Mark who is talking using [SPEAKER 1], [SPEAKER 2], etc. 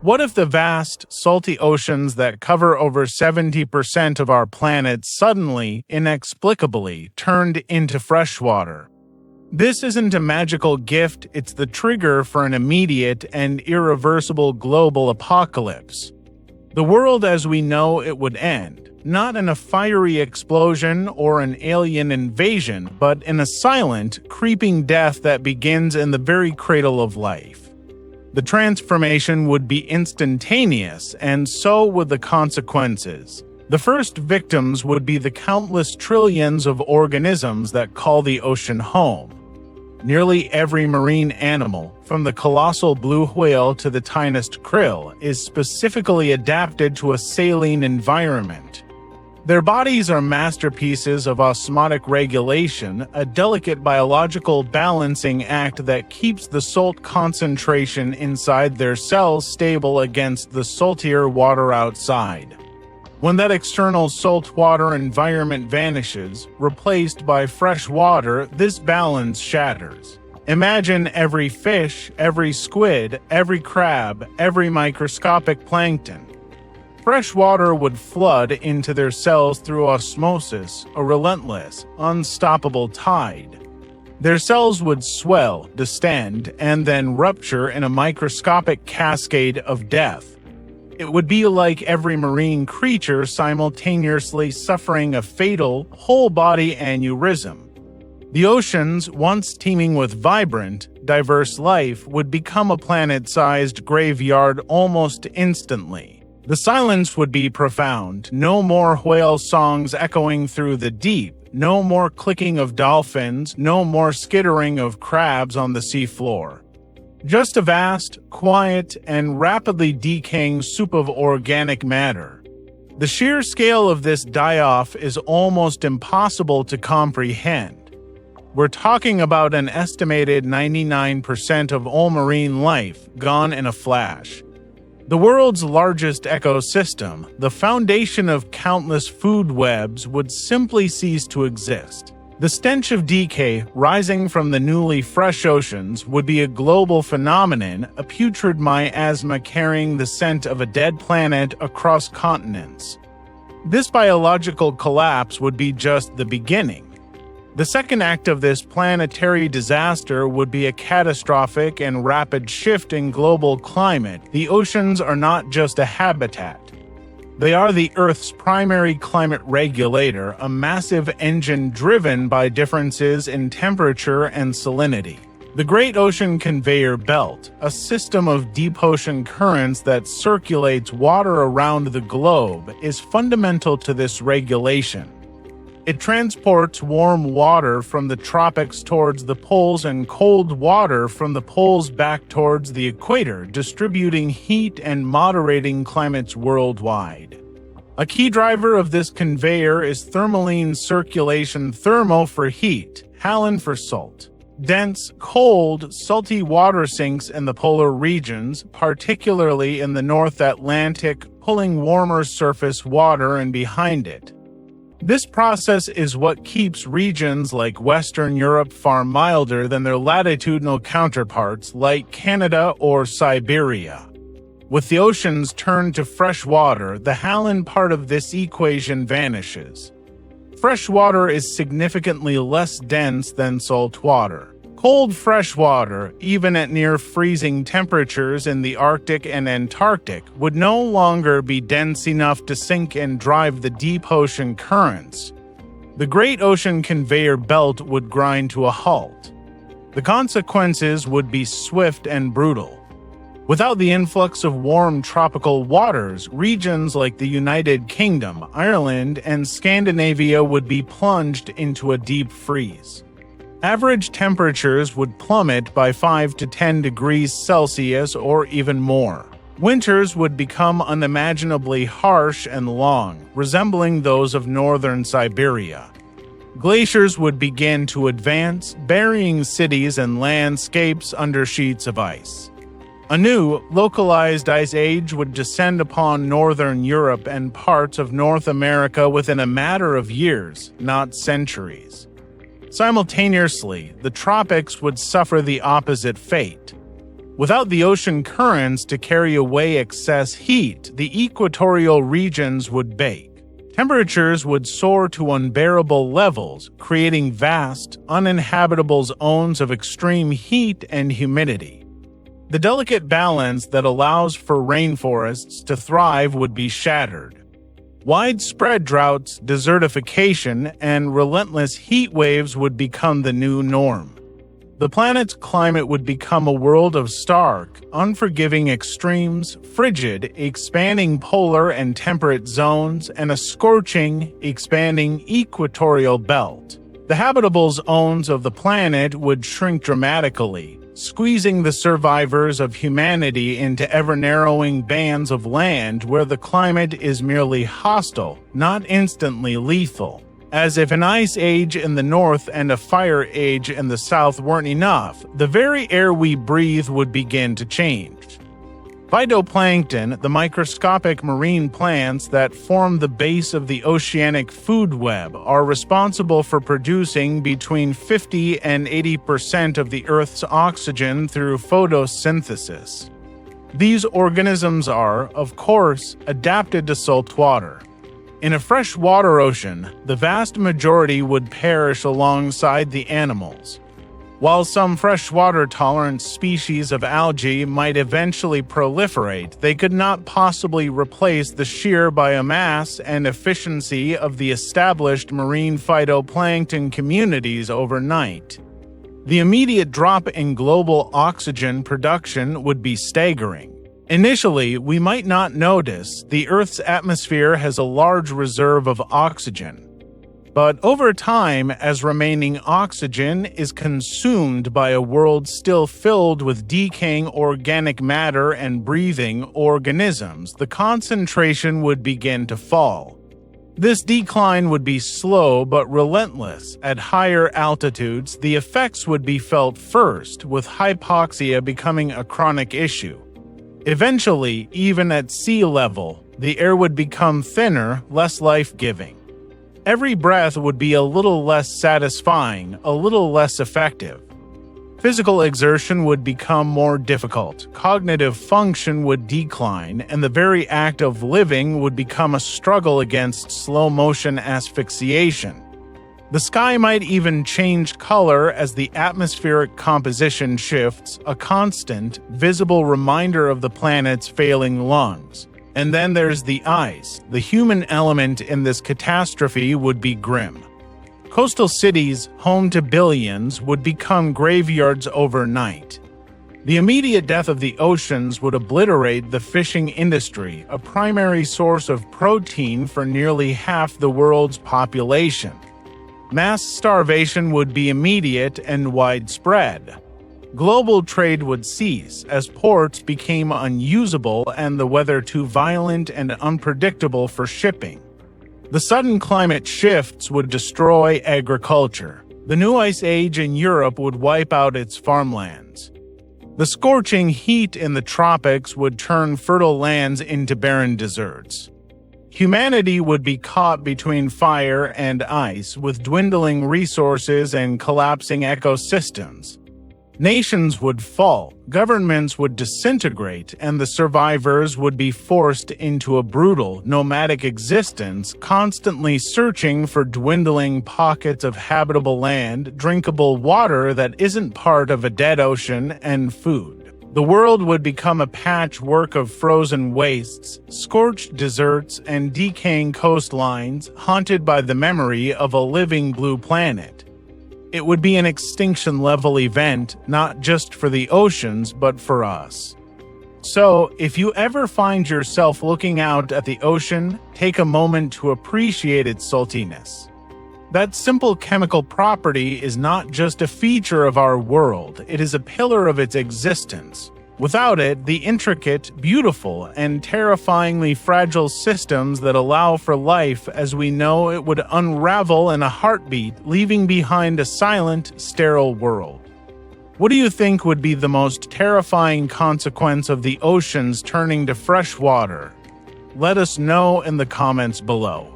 [SPEAKER 1] What if the vast, salty oceans that cover over 70% of our planet suddenly, inexplicably, turned into freshwater? This isn't a magical gift, it's the trigger for an immediate and irreversible global apocalypse. The world as we know it would end, not in a fiery explosion or an alien invasion, but in a silent, creeping death that begins in the very cradle of life. The transformation would be instantaneous, and so would the consequences. The first victims would be the countless trillions of organisms that call the ocean home. Nearly every marine animal, from the colossal blue whale to the tiniest krill, is specifically adapted to a saline environment. Their bodies are masterpieces of osmotic regulation, a delicate biological balancing act that keeps the salt concentration inside their cells stable against the saltier water outside. When that external saltwater environment vanishes, replaced by fresh water, this balance shatters. Imagine every fish, every squid, every crab, every microscopic plankton. Fresh water would flood into their cells through osmosis, a relentless, unstoppable tide. Their cells would swell, distend, and then rupture in a microscopic cascade of death. It would be like every marine creature simultaneously suffering a fatal, whole-body aneurysm. The oceans, once teeming with vibrant, diverse life, would become a planet-sized graveyard almost instantly. The silence would be profound. No more whale songs echoing through the deep. No more clicking of dolphins. No more skittering of crabs on the seafloor. Just a vast, quiet, and rapidly decaying soup of organic matter. The sheer scale of this die-off is almost impossible to comprehend. We're talking about an estimated 99% of all marine life gone in a flash. The world's largest ecosystem, the foundation of countless food webs, would simply cease to exist. The stench of decay rising from the newly fresh oceans would be a global phenomenon, a putrid miasma carrying the scent of a dead planet across continents. This biological collapse would be just the beginning. The second act of this planetary disaster would be a catastrophic and rapid shift in global climate. The oceans are not just a habitat. They are the Earth's primary climate regulator, a massive engine driven by differences in temperature and salinity. The Great Ocean Conveyor Belt, a system of deep ocean currents that circulates water around the globe, is fundamental to this regulation. It transports warm water from the tropics towards the poles and cold water from the poles back towards the equator, distributing heat and moderating climates worldwide. A key driver of this conveyor is thermohaline circulation, thermo for heat, halon for salt. Dense, cold, salty water sinks in the polar regions, particularly in the North Atlantic, pulling warmer surface water in behind it. This process is what keeps regions like Western Europe far milder than their latitudinal counterparts like Canada or Siberia. With the oceans turned to fresh water, the halon part of this equation vanishes. Fresh water is significantly less dense than salt water. Cold fresh water, even at near freezing temperatures in the Arctic and Antarctic, would no longer be dense enough to sink and drive the deep ocean currents. The Great Ocean Conveyor Belt would grind to a halt. The consequences would be swift and brutal. Without the influx of warm tropical waters, regions like the United Kingdom, Ireland, and Scandinavia would be plunged into a deep freeze. Average temperatures would plummet by 5 to 10 degrees Celsius or even more. Winters would become unimaginably harsh and long, resembling those of northern Siberia. Glaciers would begin to advance, burying cities and landscapes under sheets of ice. A new, localized ice age would descend upon northern Europe and parts of North America within a matter of years, not centuries. Simultaneously, the tropics would suffer the opposite fate. Without the ocean currents to carry away excess heat, the equatorial regions would bake. Temperatures would soar to unbearable levels, creating vast, uninhabitable zones of extreme heat and humidity. The delicate balance that allows for rainforests to thrive would be shattered. Widespread droughts, desertification, and relentless heat waves would become the new norm. The planet's climate would become a world of stark, unforgiving extremes, frigid, expanding polar and temperate zones, and a scorching, expanding equatorial belt. The habitable zones of the planet would shrink dramatically, squeezing the survivors of humanity into ever-narrowing bands of land where the climate is merely hostile, not instantly lethal. As if an ice age in the north and a fire age in the south weren't enough, the very air we breathe would begin to change. Phytoplankton, the microscopic marine plants that form the base of the oceanic food web, are responsible for producing between 50 and 80% of the Earth's oxygen through photosynthesis. These organisms are, of course, adapted to saltwater. In a freshwater ocean, the vast majority would perish alongside the animals. While some freshwater-tolerant species of algae might eventually proliferate, they could not possibly replace the sheer biomass and efficiency of the established marine phytoplankton communities overnight. The immediate drop in global oxygen production would be staggering. Initially, we might not notice the Earth's atmosphere has a large reserve of oxygen. But over time, as remaining oxygen is consumed by a world still filled with decaying organic matter and breathing organisms, the concentration would begin to fall. This decline would be slow but relentless. At higher altitudes, the effects would be felt first, with hypoxia becoming a chronic issue. Eventually, even at sea level, the air would become thinner, less life-giving. Every breath would be a little less satisfying, a little less effective. Physical exertion would become more difficult, cognitive function would decline, and the very act of living would become a struggle against slow-motion asphyxiation. The sky might even change color as the atmospheric composition shifts, a constant, visible reminder of the planet's failing lungs. And then there's the ice. The human element in this catastrophe would be grim. Coastal cities, home to billions, would become graveyards overnight. The immediate death of the oceans would obliterate the fishing industry, a primary source of protein for nearly half the world's population. Mass starvation would be immediate and widespread. Global trade would cease as ports became unusable and the weather too violent and unpredictable for shipping. The sudden climate shifts would destroy agriculture. The new ice age in Europe would wipe out its farmlands. The scorching heat in the tropics would turn fertile lands into barren deserts. Humanity would be caught between fire and ice, with dwindling resources and collapsing ecosystems. Nations would fall, governments would disintegrate, and the survivors would be forced into a brutal, nomadic existence, constantly searching for dwindling pockets of habitable land, drinkable water that isn't part of a dead ocean, and food. The world would become a patchwork of frozen wastes, scorched deserts, and decaying coastlines, haunted by the memory of a living blue planet. It would be an extinction-level event, not just for the oceans, but for us. So, if you ever find yourself looking out at the ocean, take a moment to appreciate its saltiness. That simple chemical property is not just a feature of our world, it is a pillar of its existence. Without it, the intricate, beautiful, and terrifyingly fragile systems that allow for life as we know it would unravel in a heartbeat, leaving behind a silent, sterile world. What do you think would be the most terrifying consequence of the oceans turning to fresh water? Let us know in the comments below.